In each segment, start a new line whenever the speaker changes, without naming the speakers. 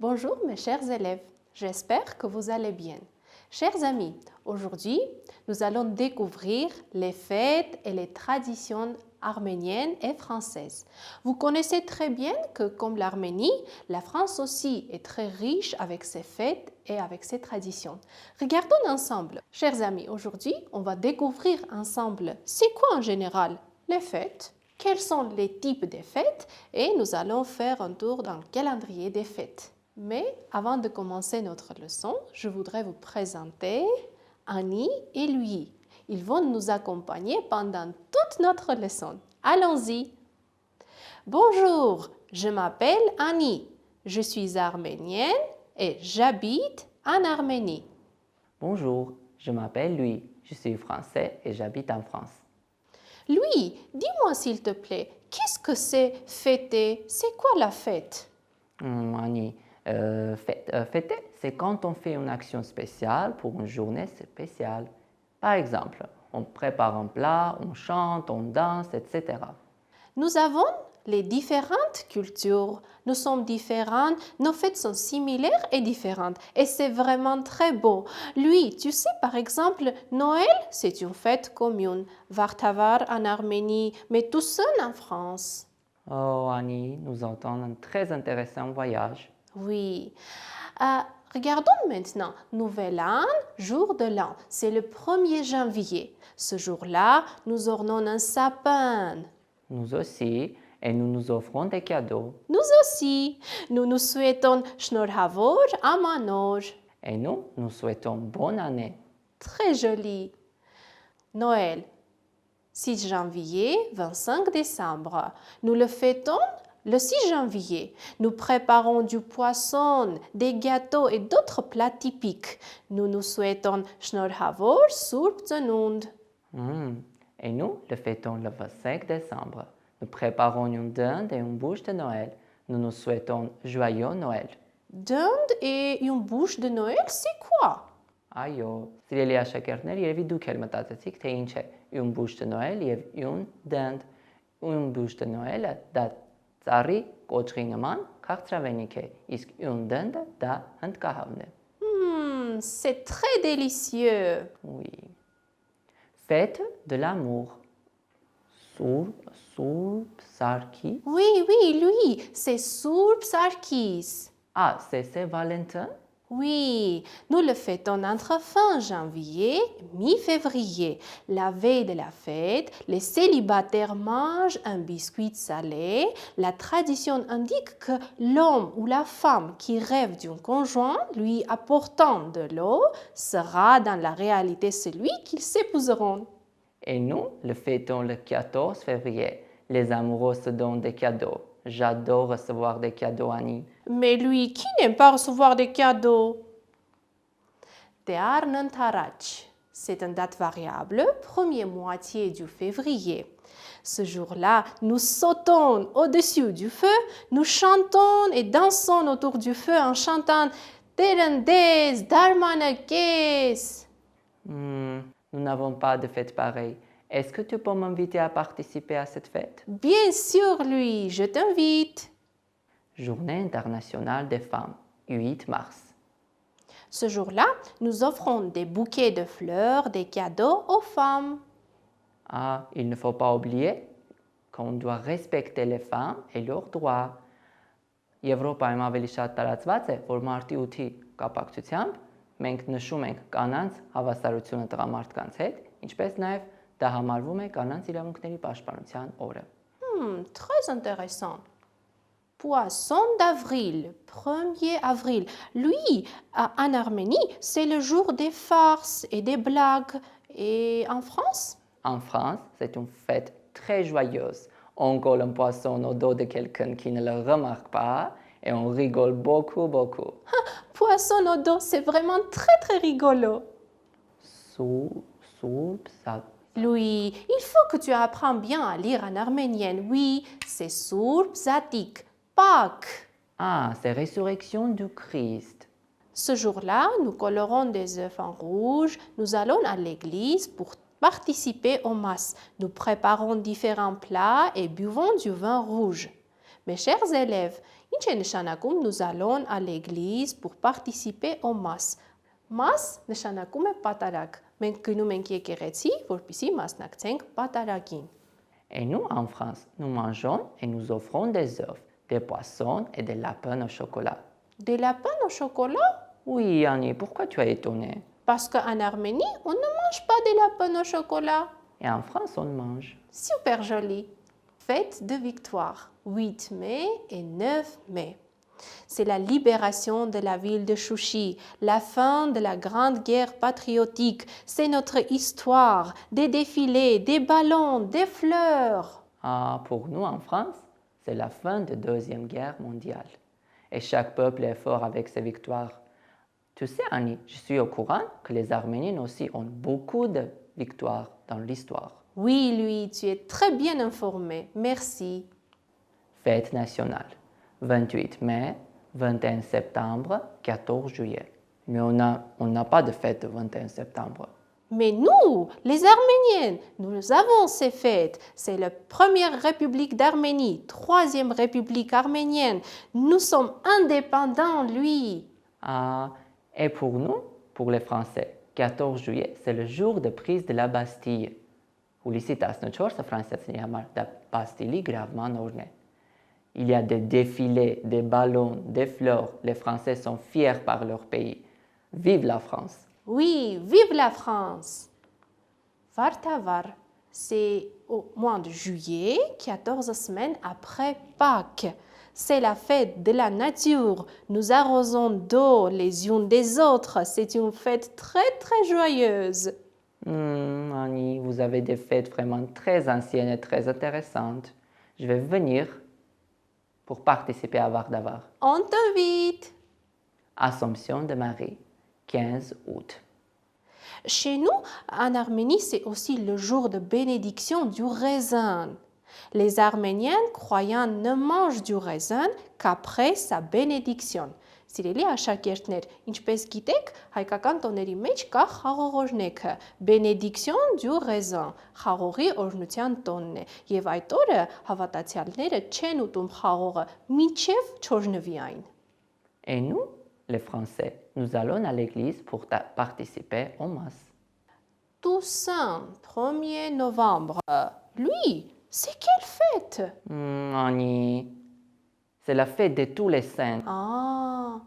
Bonjour mes chers élèves, j'espère que vous allez bien. Chers amis, aujourd'hui, nous allons découvrir les fêtes et les traditions arméniennes et françaises. Vous connaissez très bien que comme l'Arménie, la France aussi est très riche avec ses fêtes et avec ses traditions. Regardons ensemble. Chers amis, aujourd'hui, on va découvrir ensemble c'est quoi en général les fêtes, quels sont les types de fêtes et nous allons faire un tour dans le calendrier des fêtes. Mais avant de commencer notre leçon, je voudrais vous présenter Annie et Louis. Ils vont nous accompagner pendant toute notre leçon. Allons-y. Bonjour, je m'appelle Annie. Je suis arménienne et j'habite en Arménie.
Bonjour, je m'appelle Louis. Je suis français et j'habite en France.
Louis, dis-moi s'il te plaît, qu'est-ce que c'est fêter? C'est quoi la fête?
Annie, fêter, c'est quand on fait une action spéciale pour une journée spéciale. Par exemple, on prépare un plat, on chante, on danse, etc.
Nous avons les différentes cultures. Nous sommes différents, nos fêtes sont similaires et différentes. Et c'est vraiment très beau. Lui, tu sais, par exemple, Noël, c'est une fête commune. Vartavar en Arménie, mais tout seul en France.
Oh Annie, nous entendons un très intéressant voyage.
Oui. Regardons maintenant. Nouvel an, jour de l'an. C'est le 1er janvier. Ce jour-là, nous ornons un sapin.
Nous aussi, et nous nous offrons des cadeaux.
Nous aussi. Nous nous souhaitons Shnorhavor Amanor.
Et nous souhaitons bonne année.
Très joli. Noël, 6 janvier, 25 décembre. Nous le fêtons le 6 janvier. Nous préparons du poisson, des gâteaux et d'autres plats typiques. Nous nous souhaitons Shnorhavor Surpzenund.
Et nous le fêtons le 25 décembre. Nous préparons une dinde et une bûche de Noël. Nous nous souhaitons joyeux Noël.
Dinde et une bûche de Noël, c'est quoi?
Այո, սիրելի աշակերտներ, երևի դուք էլ մտածեցիք, թե ինչ է une bûche de Noël եւ une dinde. Une bûche de Noël դա ծառի կոճղի նման քաղցրավենիք է, իսկ une dinde դա հնդկահավն է։
C'est très délicieux.
Oui. Fête de l'amour. Surp Sarki.
Oui, lui, c'est Surp Sarkis.
Ah, c'est Saint-Valentin?
Oui, nous le fêtons entre fin janvier et mi-février. La veille de la fête, les célibataires mangent un biscuit salé. La tradition indique que l'homme ou la femme qui rêve d'un conjoint lui apportant de l'eau sera dans la réalité celui qu'ils s'épouseront.
Et nous le fêtons le 14 février. Les amoureux se donnent des cadeaux. J'adore recevoir des cadeaux, Annie.
Mais lui, qui n'aime pas recevoir des cadeaux? Tearnën Tarach. C'est une date variable, première moitié du février. Ce jour-là, nous sautons au-dessus du feu, nous chantons et dansons autour du feu en chantant Terendez, Darmanakes.
Nous n'avons pas de fête pareille. Est-ce que tu peux m'inviter à participer à cette fête?
Bien sûr, lui, je t'invite.
Journée internationale des femmes, 8 mars.
Ce jour-là, nous offrons des bouquets de fleurs, des cadeaux aux femmes.
Ah, il ne faut pas oublier qu'on doit respecter les femmes et leurs droits. Եվրոպայում ավելի շատ տարածված է, որ մարտի 8-ի կապակցությամբ մենք նշում ենք կանանց հավասարությունը տղամարդկանց հետ, ինչպես նաև դա համարվում է կանանց իրավունքների պաշտպանության օրը։
Très intéressant. Poisson d'avril, 1er avril. Lui, en Arménie, c'est le jour des farces et des blagues. Et en France?
En France, c'est une fête très joyeuse. On colle un poisson au dos de quelqu'un qui ne le remarque pas et on rigole beaucoup, beaucoup.
Poisson au dos, c'est vraiment très, très rigolo.
Soupe, ça.
Louis, il faut que tu apprennes bien à lire en arménien. Oui, c'est Surp Zatik, Pâques.
Ah, c'est résurrection du Christ.
Ce jour-là, nous colorons des œufs en rouge. Nous allons à l'église pour participer aux masses. Nous préparons différents plats et buvons du vin rouge. Mes chers élèves, Ինչ է նշանակում nous allons à l'église pour participer au mas։ Mas նշանակում է պատարագ։ Մենք գնում ենք եկեղեցի, որպեսզի մասնակցենք պատարագին։
Et nous, en France, nous mangeons et nous offrons des œufs, des poissons et des lapins au chocolat.
Des lapins au chocolat?
Oui, Annie, pourquoi tu es étonnée?
Parce qu'en Arménie, on ne mange pas des lapins au chocolat.
Et en France, on mange.
Super joli. Fête de victoire, 8 mai et 9 mai. C'est la libération de la ville de Chouchi, la fin de la Grande Guerre patriotique. C'est notre histoire, des défilés, des ballons, des fleurs.
Ah, pour nous, en France, c'est la fin de la Deuxième Guerre mondiale. Et chaque peuple est fort avec ses victoires. Tu sais, Annie, je suis au courant que les Arméniens aussi ont beaucoup de victoires dans l'histoire.
Oui, lui, tu es très bien informé. Merci.
Fête nationale. 28 mai, 21 septembre, 14 juillet. Mais on n'a pas de fête le 21 septembre.
Mais nous, les Arméniens, nous avons ces fêtes. C'est la première république d'Arménie, troisième république arménienne. Nous sommes indépendants, lui.
Ah, et pour nous, pour les Français, 14 juillet, c'est le jour de prise de la Bastille. Հուլիսի 14-ը ֆրանսիացիների համար դա Բաստիլի գրավման օրն է։ Il y a des défilés, des ballons, des fleurs. Les Français sont fiers par leur pays. Vive la France!
Oui, vive la France! Vartavar, c'est au mois de juillet, 14 semaines après Pâques. C'est la fête de la nature. Nous arrosons d'eau les unes des autres. C'est une fête très, très joyeuse.
Annie, vous avez des fêtes vraiment très anciennes et très intéressantes. Je vais venir pour participer à Vardavar.
On t'invite.
Assomption de Marie, 15 août.
Chez nous, en Arménie, c'est aussi le jour de bénédiction du raisin. Les Arméniens croyants ne mangent du raisin qu'après sa bénédiction. Սիրելի աշակերտներ, ինչպես գիտեք, հայկական տոների մեջ կա խաղողորնեքը, Benediction du raisin, խաղողի օրհնության տոնն է, եւ այդ օրը հավատացյալները չեն ուտում խաղողը, մինչև չորնվի այն։
Et nous, les Français, nous allons à l'église pour participer au Mas.
Toussaint, 1er novembre. Lui, c'est quelle fête?
Annie, c'est la fête de tous les saints.
Ah.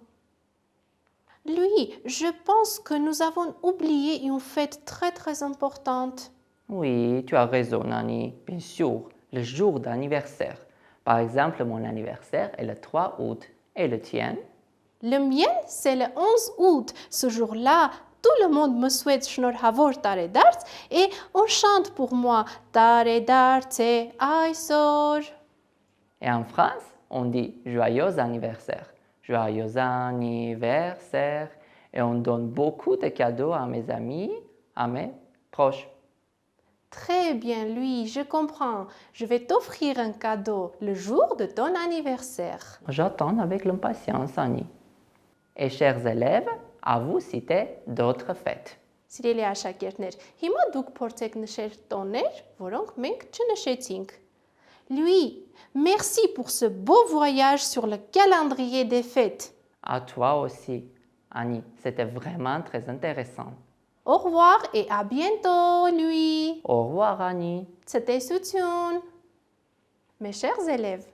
Lui, je pense que nous avons oublié une fête très très importante.
Oui, tu as raison, Annie. Bien sûr, le jour d'anniversaire. Par exemple, mon anniversaire est le 3 août. Et le tien?
Le mien, c'est le 11 août. Ce jour-là, tout le monde me souhaite շնորհավոր տարեդարձ et on chante pour moi տարեդարձ է այսօր.
Et en France, on dit joyeux anniversaire. Joyeux anniversaire. Et on donne beaucoup de cadeaux à mes amis, à mes proches.
Très bien, lui, je comprends. Je vais t'offrir un cadeau le jour de ton anniversaire.
J'attends avec impatience, Annie. Et chers élèves, à vous citer d'autres fêtes.
Սիրելի աշակերտներ, հիմա դուք փորձեք նշել տոներ, որոնք մենք չնշեցինք։ Lui, merci pour ce beau voyage sur le calendrier des fêtes.
À toi aussi, Annie. C'était vraiment très intéressant.
Au revoir et à bientôt, lui.
Au revoir, Annie.
Ցտեսություն։ Mes chers élèves,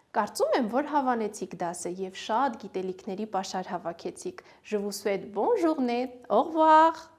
կարծում եմ, որ հավանեցիք դասը եւ շատ գիտելիքների պաշար հավաքեցիք։ Je vous souhaite bonne journée. Au revoir.